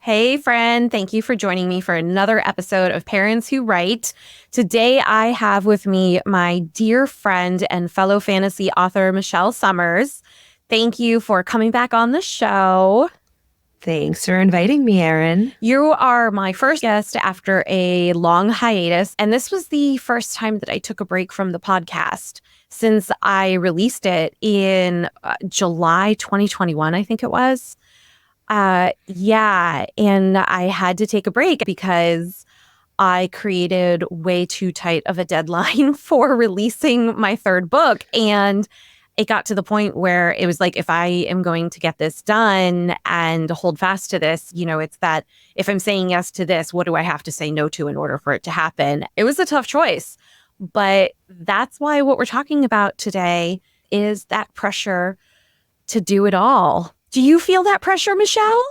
Hey, friend. Thank you for joining me for another episode of Parents Who Write. Today, I have with me my dear friend and fellow fantasy author, Michelle Summers. Thank you for coming back on the show. Thanks for inviting me, Erin. You are my first guest after a long hiatus, and this was the first time that I took a break from the podcast since I released it in July 2021, I think it was. Yeah. And I had to take a break because I created way too tight of a deadline for releasing my third book. And it got to the point where it was like, if I am going to get this done and hold fast to this, it's that if I'm saying yes to this, what do I have to say no to in order for it to happen? It was a tough choice. But that's why what we're talking about today is that pressure to do it all. Do you feel that pressure, Michelle?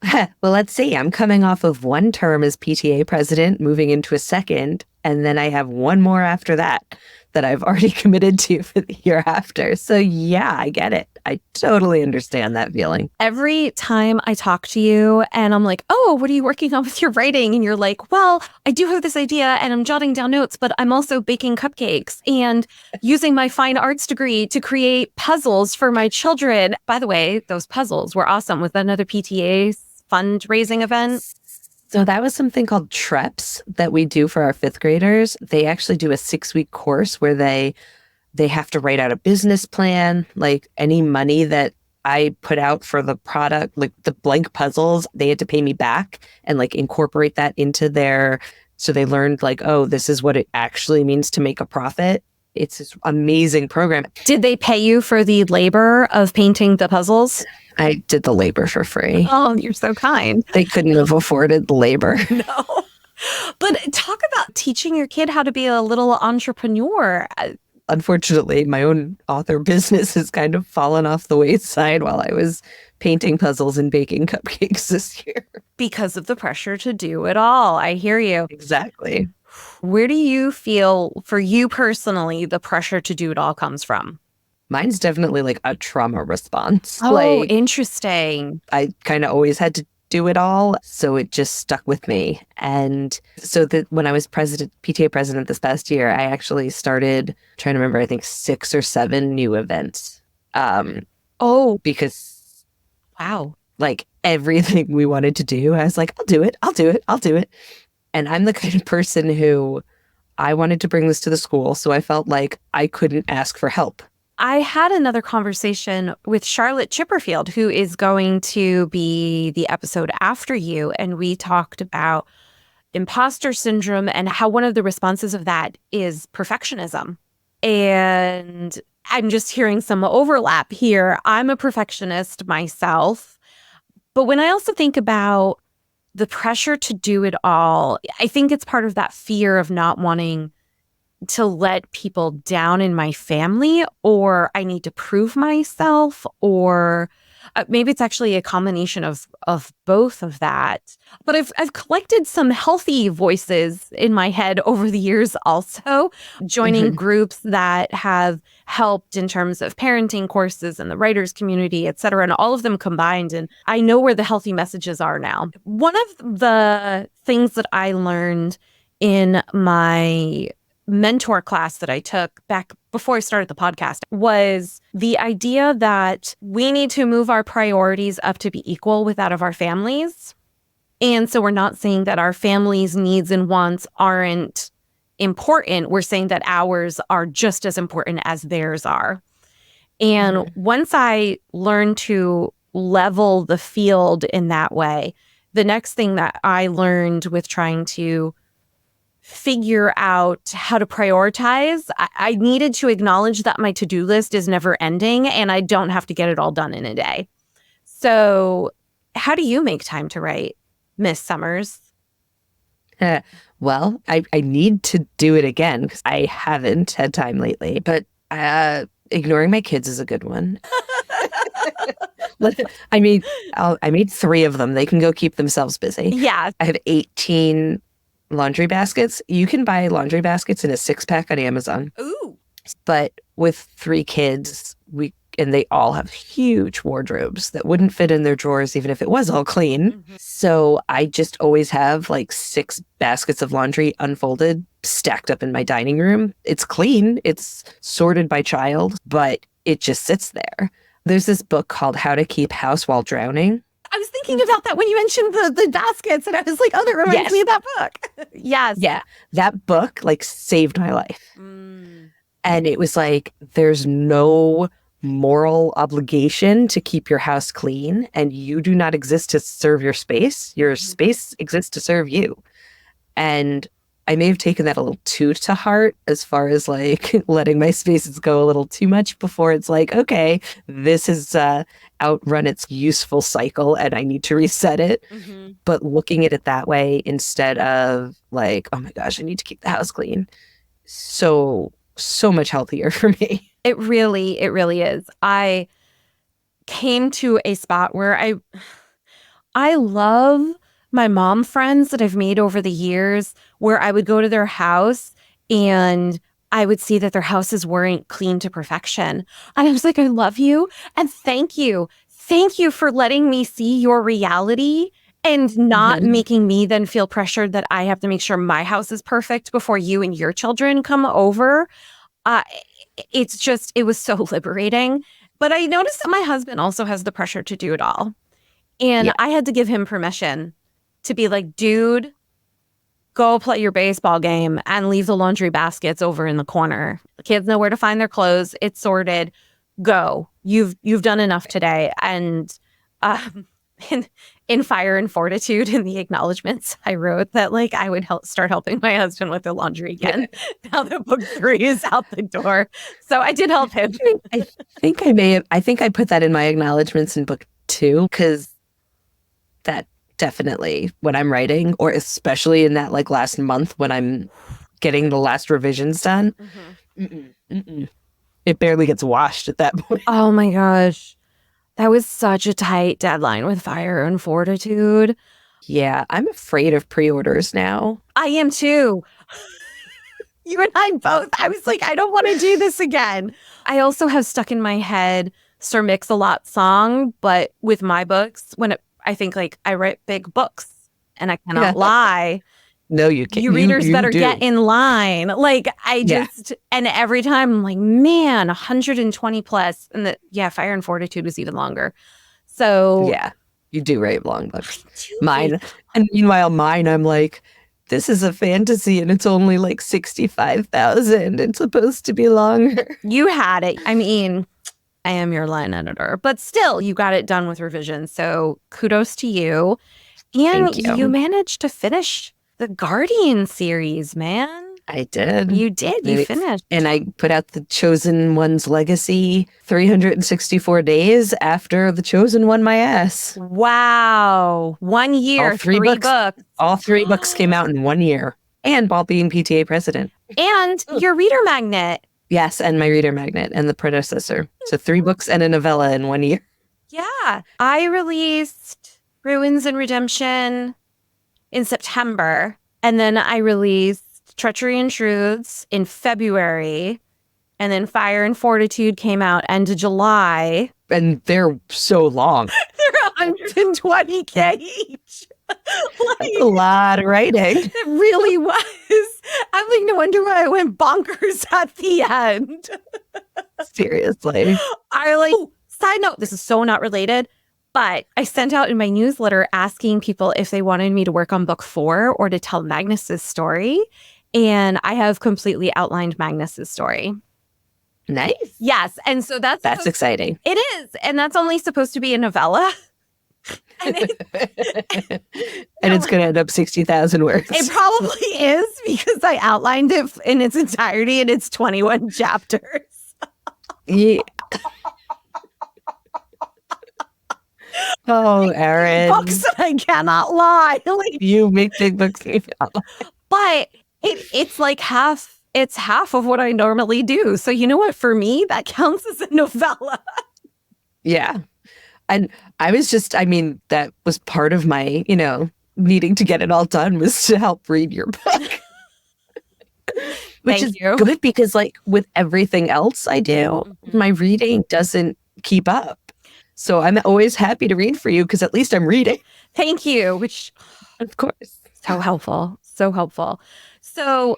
Well, let's see. I'm coming off of one term as PTA president, moving into a second, and then I have one more after that I've already committed to for the year after. So yeah, I get it. I totally understand that feeling. Every time I talk to you and I'm like, oh, what are you working on with your writing? And you're like, well, I do have this idea and I'm jotting down notes, but I'm also baking cupcakes and using my fine arts degree to create puzzles for my children. By the way, those puzzles were awesome with another PTA fundraising event. So that was something called TREPS that we do for our fifth graders. They actually do a 6-week course where they have to write out a business plan, like any money that I put out for the product, like the blank puzzles, they had to pay me back and like incorporate that into so they learned like, oh, this is what it actually means to make a profit. It's this amazing program. Did they pay you for the labor of painting the puzzles? I did the labor for free. Oh, you're so kind. They couldn't have afforded the labor. No. But talk about teaching your kid how to be a little entrepreneur. Unfortunately, my own author business has kind of fallen off the wayside while I was painting puzzles and baking cupcakes this year. Because of the pressure to do it all. I hear you. Exactly. Where do you feel, for you personally, the pressure to do it all comes from? Mine's definitely like a trauma response. Oh, interesting. I kind of always had to do it all, so it just stuck with me. And so when I was PTA president this past year, I actually started trying to remember, I think 6 or 7 new events. Because wow, like everything we wanted to do, I was like, I'll do it. And I'm the kind of person who I wanted to bring this to the school, so I felt like I couldn't ask for help. I had another conversation with Charlotte Chipperfield, who is going to be the episode after you. And we talked about imposter syndrome and how one of the responses of that is perfectionism. And I'm just hearing some overlap here. I'm a perfectionist myself. But when I also think about the pressure to do it all, I think it's part of that fear of not wanting to let people down in my family, or I need to prove myself, or maybe it's actually a combination of both of that. But I've collected some healthy voices in my head over the years also, joining groups that have helped in terms of parenting courses and the writers community, et cetera, and all of them combined. And I know where the healthy messages are now. One of the things that I learned in my mentor class that I took back before I started the podcast was the idea that we need to move our priorities up to be equal with that of our families. And so we're not saying that our families' needs and wants aren't important. We're saying that ours are just as important as theirs are. And once I learned to level the field in that way, the next thing that I learned with trying to figure out how to prioritize, I needed to acknowledge that my to-do list is never ending and I don't have to get it all done in a day. So how do you make time to write, Miss Summers? Well, I need to do it again because I haven't had time lately, but ignoring my kids is a good one. I made 3 of them. They can go keep themselves busy. Yeah. I have 18 laundry baskets. You can buy laundry baskets in a 6-pack on Amazon. Ooh. But with 3 kids, we and they all have huge wardrobes that wouldn't fit in their drawers even if it was all clean. Mhm. So I just always have like 6 baskets of laundry unfolded, stacked up in my dining room. It's clean, it's sorted by child, but it just sits there. There's this book called How to Keep House While Drowning. I was thinking about that when you mentioned the baskets, and I was like, oh, that reminds Yes. me of that book. Yes. Yeah, that book like saved my life. And it was like, there's no moral obligation to keep your house clean, and you do not exist to serve your space. Your space exists to serve you. And I may have taken that a little too to heart as far as like letting my spaces go a little too much before it's like, okay, this has outrun its useful cycle and I need to reset it. Mm-hmm. But looking at it that way instead of like, oh my gosh, I need to keep the house clean. So much healthier for me. It really is. I came to a spot where I love my mom friends that I've made over the years, where I would go to their house and I would see that their houses weren't clean to perfection. And I was like, I love you and thank you. Thank you for letting me see your reality and not making me then feel pressured that I have to make sure my house is perfect before you and your children come over. It was so liberating. But I noticed that my husband also has the pressure to do it all. And I had to give him permission to be like, dude, go play your baseball game and leave the laundry baskets over in the corner. The kids know where to find their clothes. It's sorted. Go. You've done enough today. And in Fire and Fortitude, in the acknowledgments, I wrote that like I would start helping my husband with the laundry again. Now that book 3 is out the door. So I did help him. I think I put that in my acknowledgments in book 2, because that definitely when I'm writing, or especially in that like last month when I'm getting the last revisions done, it barely gets washed at that point. Oh my gosh. That was such a tight deadline with Fire and Fortitude. Yeah, I'm afraid of pre-orders now. I am too. You and I both. I was like, I don't want to do this again. I also have stuck in my head Sir Mix-a-Lot song, but with my books, I think like I write big books and I cannot lie. No, you can't. You readers better get in line. Like and every time I'm like, man, 120 plus. And Fire and Fortitude was even longer. So yeah, you do write long books. Mine. And meanwhile, I'm like, this is a fantasy and it's only like 65,000. It's supposed to be longer. You had it. I mean, I am your line editor, but still you got it done with revisions. So kudos to you. And you managed to finish the Guardian series, man. I did. You did. You finished. And I put out the Chosen One's Legacy 364 days after the Chosen won my ass. Wow. 1 year, all 3 books. All 3 books came out in 1 year. And while being PTA president. And your reader magnet. Yes, and my reader magnet and the predecessor. So 3 books and a novella in 1 year. Yeah. I released Ruins and Redemption in September. And then I released Treachery and Truths in February. And then Fire and Fortitude came out end of July. And they're so long. They're 120K each. That's a lot of writing. It really was. I'm like, no wonder why I went bonkers at the end. Seriously. Side note, this is so not related, but I sent out in my newsletter asking people if they wanted me to work on book 4 or to tell Magnus's story. And I have completely outlined Magnus's story. Nice. Yes. And so that's exciting. It is. And that's only supposed to be a novella. And it's going to end up 60,000 words. It probably is, because I outlined it in its entirety and it's 21 chapters. Yeah. Oh, Erin. Books that I cannot lie. You make big books. But it's like half of what I normally do. So you know what? For me, that counts as a novella. Yeah. And that was part of my, needing to get it all done was to help read your book. Which is good because like with everything else I do, my reading doesn't keep up. So I'm always happy to read for you because at least I'm reading. Thank you, which Of course. so helpful. So helpful. So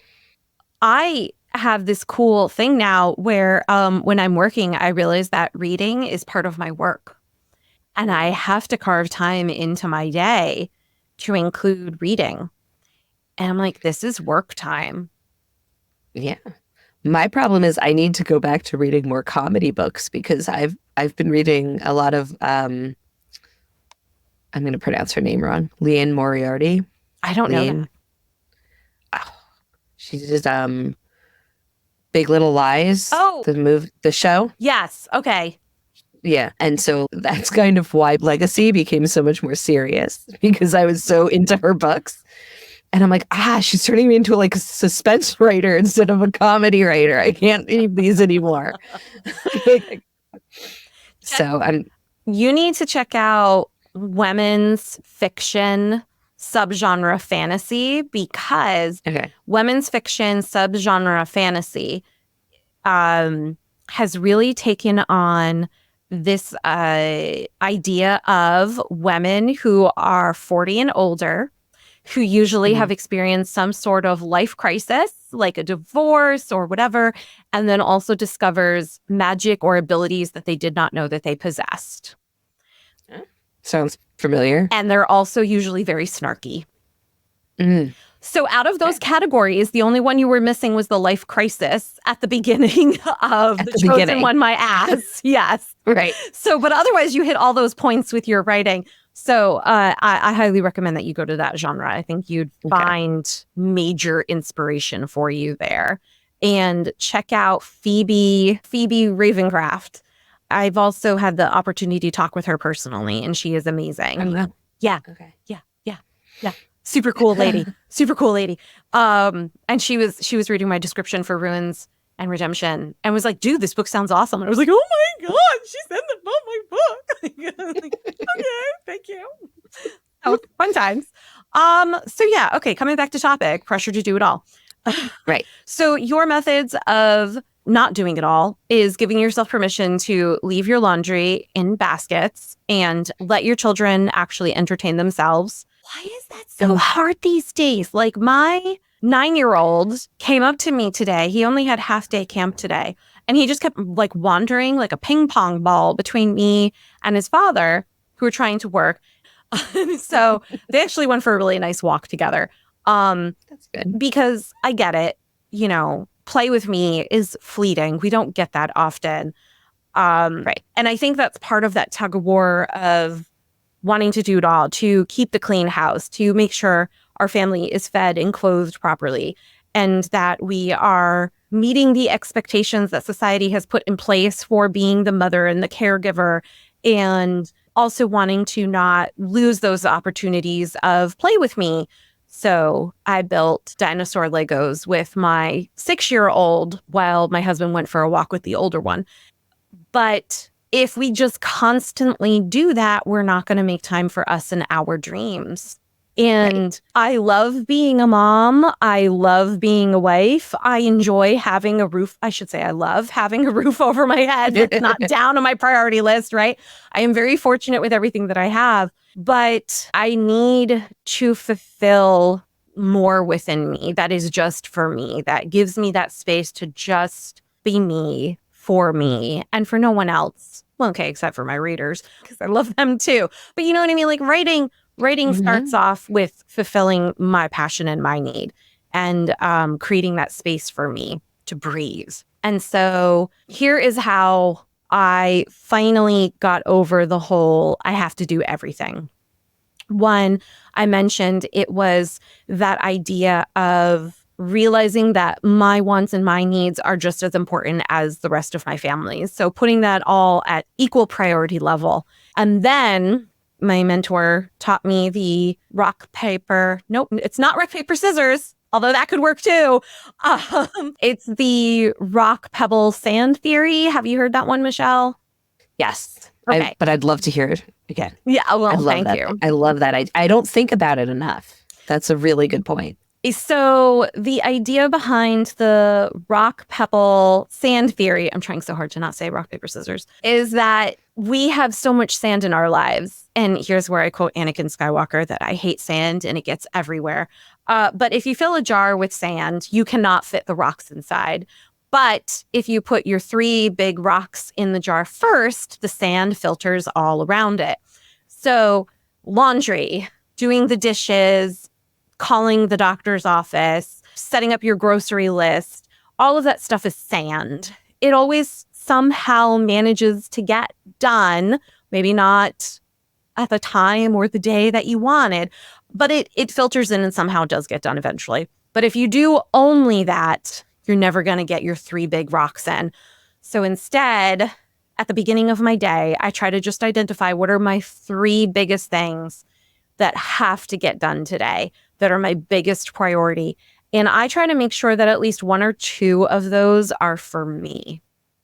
I have this cool thing now where when I'm working, I realize that reading is part of my work. And I have to carve time into my day to include reading. And I'm like, this is work time. Yeah. My problem is I need to go back to reading more comedy books because I've been reading a lot of I'm going to pronounce her name wrong. Leanne Moriarty. I don't know that. Leanne. Oh, she did Big Little Lies. Oh. The show. Yes. Okay. Yeah. And so that's kind of why Legacy became so much more serious because I was so into her books. And I'm like, she's turning me into like a suspense writer instead of a comedy writer. I can't read these anymore. So you need to check out women's fiction subgenre fantasy because women's fiction subgenre fantasy has really taken on this idea of women who are 40 and older, who usually have experienced some sort of life crisis, like a divorce or whatever, and then also discovers magic or abilities that they did not know that they possessed. Sounds familiar. And they're also usually very snarky. So out of those categories, the only one you were missing was the life crisis at the beginning of The Chosen One, My Ass. Yes. Right. So, but otherwise you hit all those points with your writing. So I highly recommend that you go to that genre. I think you'd find major inspiration for you there. And check out Phoebe Ravencraft. I've also had the opportunity to talk with her personally, and she is amazing. Oh, wow. Yeah. Okay. Yeah. Super cool lady. Super cool lady. And she was reading my description for Ruins and Redemption and was like, dude, this book sounds awesome. And I was like, oh my God, she said that about my book. Like, okay, thank you. Oh, fun times. So yeah, okay, coming back to topic, pressure to do it all. Right. So your methods of not doing it all is giving yourself permission to leave your laundry in baskets and let your children actually entertain themselves. Why is that so hard these days? Like my 9-year-old came up to me today. He only had half-day camp today. And he just kept like wandering like a ping pong ball between me and his father who were trying to work. So they actually went for a really nice walk together. That's good. Because I get it, you know, play with me is fleeting. We don't get that often. Right. And I think that's part of that tug of war of wanting to do it all, to keep the clean house, to make sure our family is fed and clothed properly, and that we are meeting the expectations that society has put in place for being the mother and the caregiver, and also wanting to not lose those opportunities of play with me. So I built dinosaur Legos with my 6-year-old while my husband went for a walk with the older one. But if we just constantly do that, we're not going to make time for us and our dreams. And I love being a mom. I love being a wife. I enjoy having a roof. I should say I love having a roof over my head. It's not down on my priority list, right? I am very fortunate with everything that I have, but I need to fulfill more within me that is just for me, that gives me that space to just be me, for me, and for no one else. Well, okay, except for my readers, because I love them too. But you know what I mean? Like writing starts off with fulfilling my passion and my need, and creating that space for me to breathe. And so here is how I finally got over the whole I have to do everything. One, I mentioned it was that idea of realizing that my wants and my needs are just as important as the rest of my family. So putting that all at equal priority level. And then my mentor taught me the it's not rock, paper, scissors, although that could work too. It's the rock, pebble, sand theory. Have you heard that one, Michelle? Yes. Okay. But I'd love to hear it again. Yeah, well, thank you. I love that. I don't think about it enough. That's a really good point. So the idea behind the rock, pebble, sand theory, I'm trying so hard to not say rock, paper, scissors, is that we have so much sand in our lives. And here's where I quote Anakin Skywalker that I hate sand and it gets everywhere. But if you fill a jar with sand, you cannot fit the rocks inside. But if you put your 3 big rocks in the jar first, the sand filters all around it. So laundry, doing the dishes, calling the doctor's office, setting up your grocery list, all of that stuff is sand. It always somehow manages to get done, maybe not at the time or the day that you wanted, but it filters in and somehow does get done eventually. But if you do only that, you're never going to get your 3 big rocks in. So instead, at the beginning of my day, I try to just identify what are my 3 biggest things that have to get done today, that are my biggest priority. And I try to make sure that at least 1 or 2 of those are for me.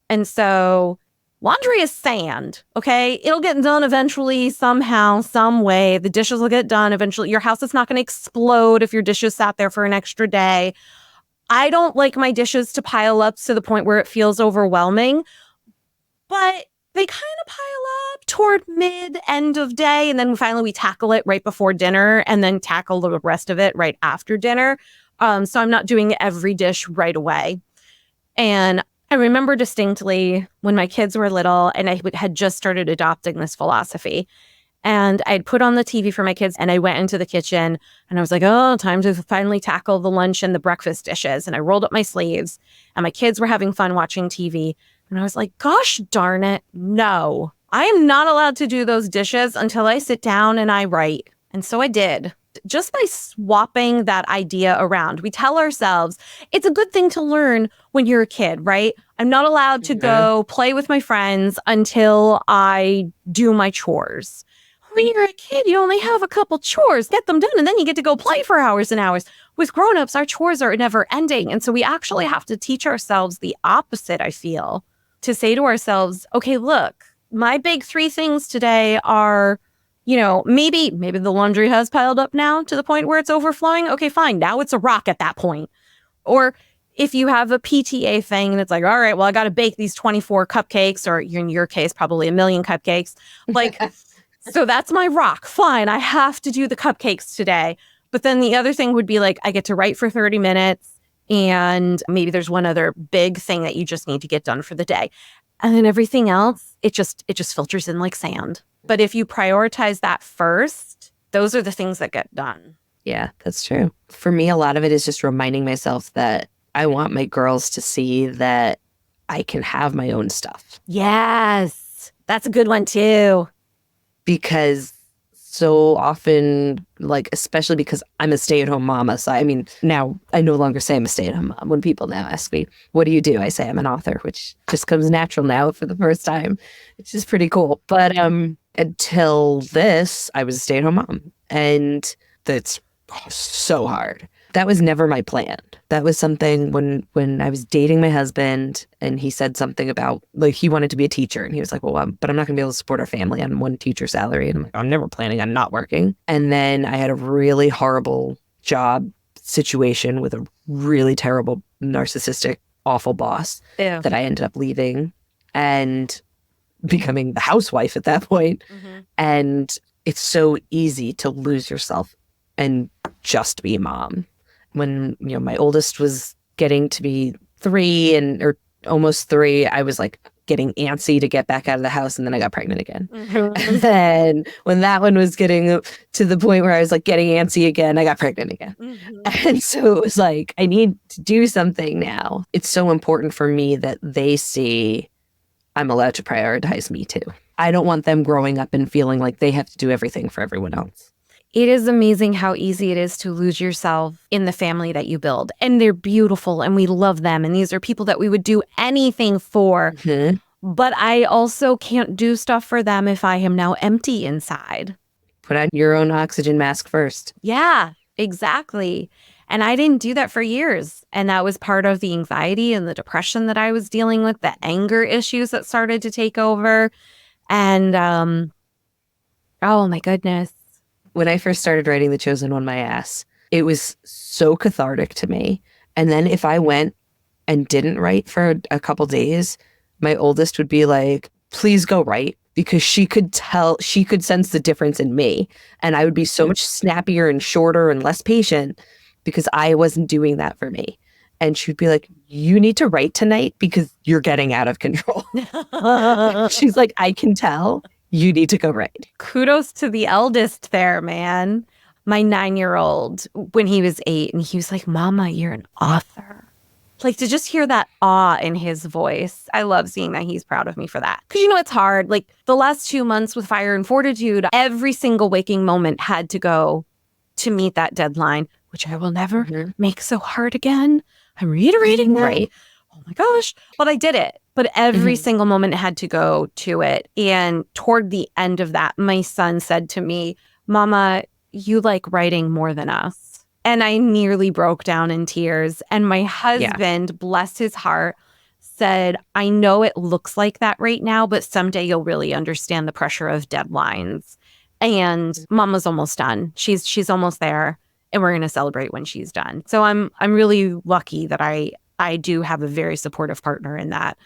And so laundry is sand, okay? It'll get done eventually, somehow, some way. The dishes will get done eventually. Your house is not going to explode if your dishes sat there for an extra day. I don't like my dishes to pile up to the point where it feels overwhelming, but they kind of pile up toward end of day. And then finally we tackle it right before dinner and then tackle the rest of it right after dinner. So I'm not doing every dish right away. And I remember distinctly when my kids were little and I had just started adopting this philosophy. And I'd put on the TV for my kids and I went into the kitchen and I was like, oh, time to finally tackle the lunch and the breakfast dishes. And I rolled up my sleeves and my kids were having fun watching TV. And I was like, gosh darn it, no. I am not allowed to do those dishes until I sit down and I write. And so I did. Just by swapping that idea around, we tell ourselves it's a good thing to learn when you're a kid, right? I'm not allowed to go play with my friends until I do my chores. When you're a kid, you only have a couple chores, get them done, and then you get to go play for hours and hours. With grown-ups, our chores are never ending. And so we actually have to teach ourselves the opposite, I feel, to say to ourselves, okay, look, my big 3 things today are, maybe the laundry has piled up now to the point where it's overflowing. Okay, fine. Now it's a rock at that point. Or if you have a PTA thing and it's like, all right, well, I got to bake these 24 cupcakes, or in your case, probably a million cupcakes. Like, so that's my rock. Fine. I have to do the cupcakes today. But then the other thing would be like, I get to write for 30 minutes. And maybe there's one other big thing that you just need to get done for the day. And then everything else, it just filters in like sand. But if you prioritize that first, those are the things that get done. Yeah, that's true. For me, a lot of it is just reminding myself that I want my girls to see that I can have my own stuff. Yes, that's a good one too. Because so often, like, especially because I'm a stay-at-home mama. So, I mean, now I no longer say I'm a stay-at-home mom. When people now ask me, what do you do? I say I'm an author, which just comes natural now for the first time, which is pretty cool. But until this, I was a stay-at-home mom. And that's so hard. That was never my plan. That was something when I was dating my husband and he said something about, like, he wanted to be a teacher. And he was like, well, but I'm not going to be able to support our family on 1 teacher salary. And I'm like, I'm never planning on not working. And then I had a really horrible job situation with a really terrible, narcissistic, awful boss that I ended up leaving and becoming the housewife at that point. Mm-hmm. And it's so easy to lose yourself and just be a mom. When, my oldest was getting to be 3 or almost 3, I was like getting antsy to get back out of the house. And then I got pregnant again. Mm-hmm. And then when that one was getting to the point where I was like getting antsy again, I got pregnant again. Mm-hmm. And so it was like, I need to do something now. It's so important for me that they see I'm allowed to prioritize me too. I don't want them growing up and feeling like they have to do everything for everyone else. It is amazing how easy it is to lose yourself in the family that you build. And they're beautiful and we love them. And these are people that we would do anything for. Mm-hmm. But I also can't do stuff for them if I am now empty inside. Put on your own oxygen mask first. Yeah, exactly. And I didn't do that for years. And that was part of the anxiety and the depression that I was dealing with, the anger issues that started to take over. And, oh my goodness. When I first started writing The Chosen One My Ass, It was so cathartic to me. And then if I went and didn't write for a couple days, my oldest would be like, please go write, because she could sense the difference in me. And I would be so much snappier and shorter and less patient because I wasn't doing that for me. And she'd be like, you need to write tonight because you're getting out of control. She's like, I can tell. You need to go write. Kudos to the eldest there, man. My 9-year-old, when he was 8, and he was like, Mama, you're an author. Like, to just hear that awe in his voice. I love seeing that he's proud of me for that. Because, it's hard. Like, the last 2 months with Fire and Fortitude, every single waking moment had to go to meet that deadline, which I will never make so hard again. I'm reiterating that. Right. Oh my gosh. But I did it. But every single moment had to go to it. And toward the end of that, my son said to me, Mama, you like writing more than us. And I nearly broke down in tears. And my husband, bless his heart, said, I know it looks like that right now, but someday you'll really understand the pressure of deadlines. And Mama's almost done. She's almost there. And we're going to celebrate when she's done. So I'm really lucky that I do have a very supportive partner in that.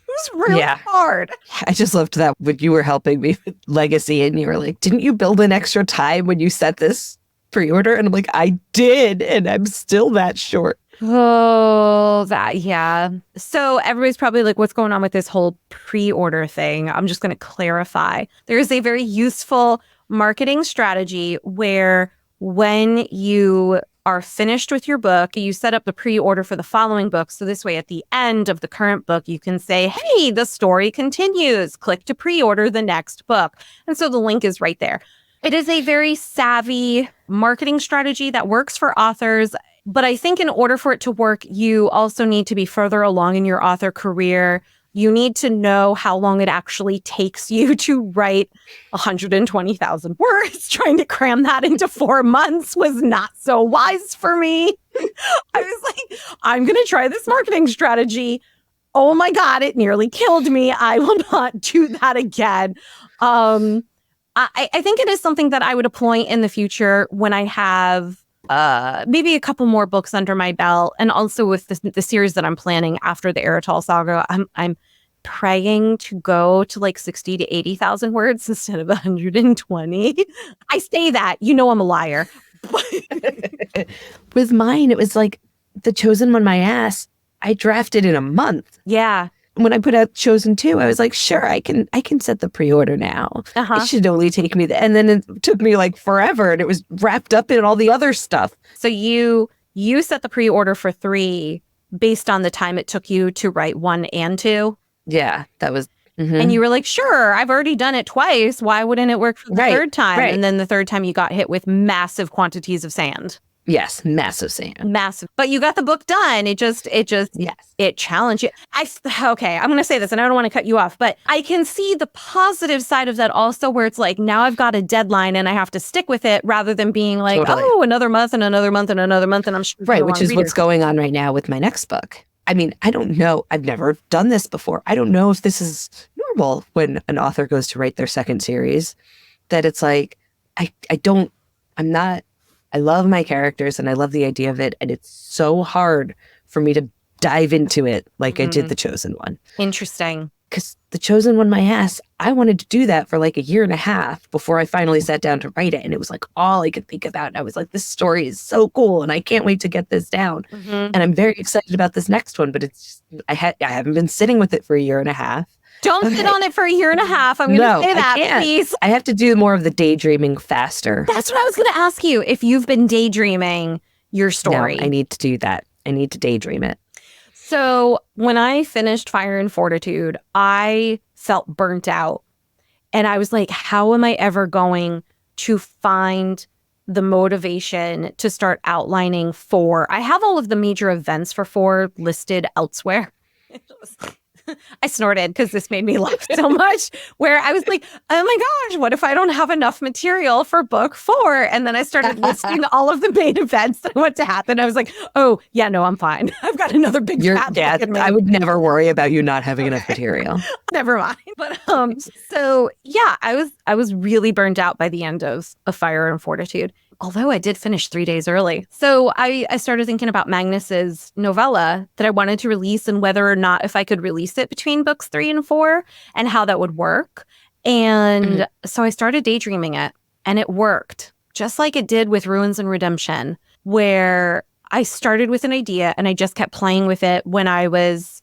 It was really hard. I just loved that when you were helping me with Legacy and you were like, didn't you build in extra time when you set this pre-order? And I'm like, I did. And I'm still that short. Oh, yeah. So everybody's probably like, what's going on with this whole pre-order thing? I'm just going to clarify. There is a very useful marketing strategy where when you are finished with your book, you set up the pre-order for the following book. So this way, at the end of the current book, you can say, hey, the story continues. Click to pre-order the next book. And so the link is right there. It is a very savvy marketing strategy that works for authors. But I think in order for it to work, you also need to be further along in your author career. You need to know how long it actually takes you to write 120,000 words. Trying to cram that into 4 months was not so wise for me. I was like, I'm going to try this marketing strategy. Oh my God, it nearly killed me. I will not do that again. I think it is something that I would employ in the future when I have maybe a couple more books under my belt, and also with the series that I'm planning after the Eritol saga. I'm praying to go to like 60 to 80,000 words instead of 120. I say that, I'm a liar. With mine, it was like The Chosen One, my ass. I drafted in a month. Yeah. When I put out Chosen 2, I was like, sure, I can set the pre-order now. It should only take me and then it took me like forever, and it was wrapped up in all the other stuff. So you set the pre-order for 3 based on the time it took you to write 1 and 2? Yeah, that was... And you were like, sure, I've already done it twice. Why wouldn't it work for the third time? Right. And then the third time you got hit with massive quantities of sand. Yes, massive sand. Massive. But you got the book done. It challenged you. Okay, I'm going to say this, and I don't want to cut you off, but I can see the positive side of that also, where it's like, now I've got a deadline and I have to stick with it, rather than being like, oh, another month and another month and another month. And I'm sure. Right, which is what's going on right now with my next book. I mean, I don't know. I've never done this before. I don't know if this is normal when an author goes to write their second series, that it's like, I love my characters and I love the idea of it. And it's so hard for me to dive into it like I did The Chosen One. Interesting. Because The Chosen One, my ass, I wanted to do that for like a year and a half before I finally sat down to write it. And it was like all I could think about. And I was like, this story is so cool and I can't wait to get this down. And I'm very excited about this next one, but it's just, I haven't been sitting with it for a year and a half. Don't sit on it for a year and a half. I'm going to say that, please. I have to do more of the daydreaming faster. That's what I was going to ask you. If you've been daydreaming your story. No, I need to do that. I need to daydream it. So when I finished Fire and Fortitude, I felt burnt out. And I was like, how am I ever going to find the motivation to start outlining 4? I have all of the major events for 4 listed elsewhere. I snorted because this made me laugh so much, where I was like, oh my gosh, what if I don't have enough material for book 4? And then I started listing all of the main events that want to happen. I was like, oh, yeah, no, I'm fine. I've got another big fat book in me. I would never worry about you not having enough material. Never mind. But so yeah, I was really burned out by the end of Fire and Fortitude. although I did finish 3 days early. So I started thinking about Magnus's novella that I wanted to release and whether or not if I could release it between books 3 and 4 and how that would work. And so I started daydreaming it, and it worked just like it did with Ruins and Redemption, where I started with an idea and I just kept playing with it when I was,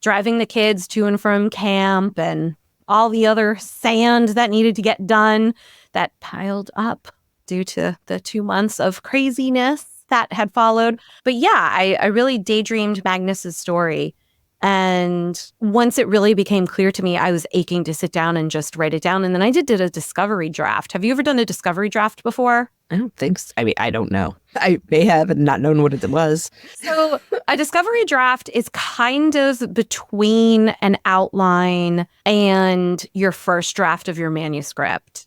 driving the kids to and from camp and all the other sand that needed to get done that piled up due to the 2 months of craziness that had followed. But yeah, I really daydreamed Magnus's story. And once it really became clear to me, I was aching to sit down and just write it down. And then I did a discovery draft. Have you ever done a discovery draft before? I don't think so. I mean, I don't know. I may have not known what it was. So a discovery draft is kind of between an outline and your first draft of your manuscript.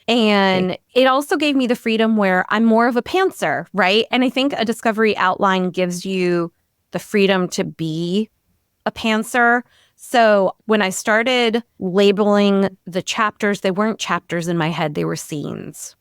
And it also gave me the freedom where I'm more of a pantser, right? And I think a discovery outline gives you the freedom to be a pantser. So when I started labeling the chapters, they weren't chapters in my head, they were scenes.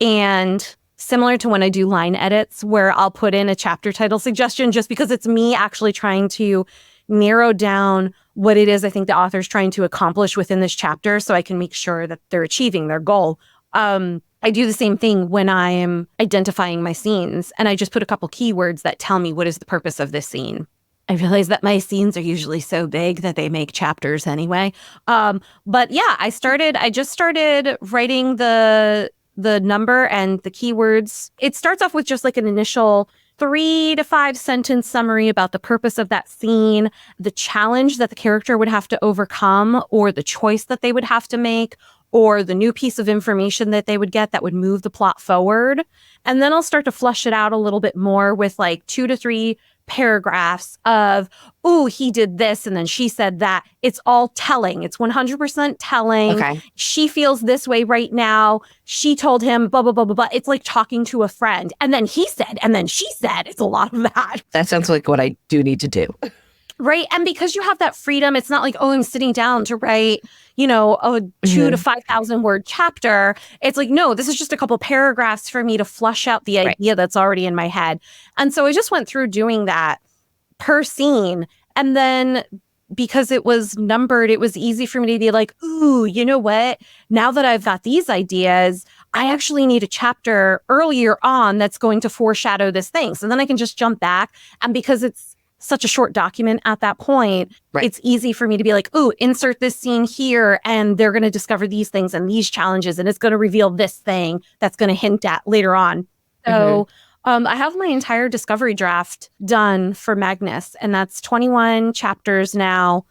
And similar to when I do line edits where I'll put in a chapter title suggestion just because it's me actually trying to narrow down what it is I think the author's trying to accomplish within this chapter so I can make sure that they're achieving their goal. I do the same thing when I am identifying my scenes, and I just put a couple keywords that tell me what is the purpose of this scene. I realize that my scenes are usually so big that they make chapters anyway. But yeah, I just started writing the number and the keywords. It starts off with just like an initial 3 to 5 sentence summary about the purpose of that scene, the challenge that the character would have to overcome, or the choice that they would have to make, or the new piece of information that they would get that would move the plot forward. And then I'll start to flush it out a little bit more with like 2 to 3 paragraphs of, oh, he did this and then she said that. It's all telling. It's 100% telling. Okay. She feels this way right now. She told him blah, blah, blah, blah, blah. It's like talking to a friend. And then he said, and then she said. It's a lot of that. That sounds like what I do need to do. Right. And because you have that freedom, it's not like, oh, I'm sitting down to write, a 2 to 5,000 word chapter. It's like, no, this is just a couple paragraphs for me to flush out the idea that's already in my head. And so I just went through doing that per scene. And then because it was numbered, it was easy for me to be like, ooh, you know what? Now that I've got these ideas, I actually need a chapter earlier on that's going to foreshadow this thing. So then I can just jump back. And because it's such a short document at that point, it's easy for me to be like, ooh, insert this scene here and they're going to discover these things and these challenges and it's going to reveal this thing that's going to hint at later on. So I have my entire discovery draft done for Magnus, and that's 21 chapters now.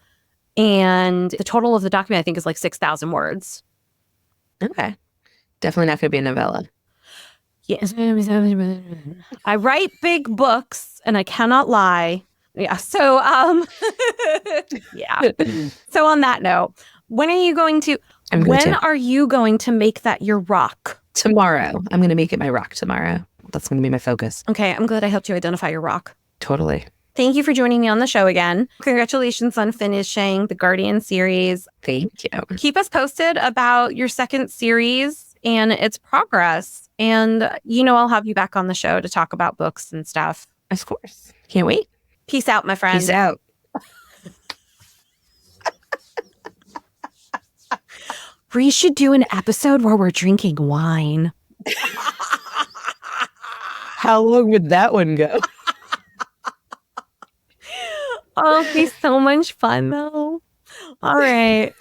And the total of the document, I think, is like 6,000 words. Okay. Definitely not going to be a novella. Yes. I write big books and I cannot lie. Yeah. So, yeah. So on that note, when are you going to make that your rock? Tomorrow. I'm going to make it my rock tomorrow. That's going to be my focus. Okay. I'm glad I helped you identify your rock. Totally. Thank you for joining me on the show again. Congratulations on finishing the Guardian series. Thank you. Keep us posted about your second series and its progress. And, I'll have you back on the show to talk about books and stuff. Of course. Can't wait. Peace out, my friend. Peace out. We should do an episode where we're drinking wine. How long would that one go? Oh, it'd be so much fun, though. All right.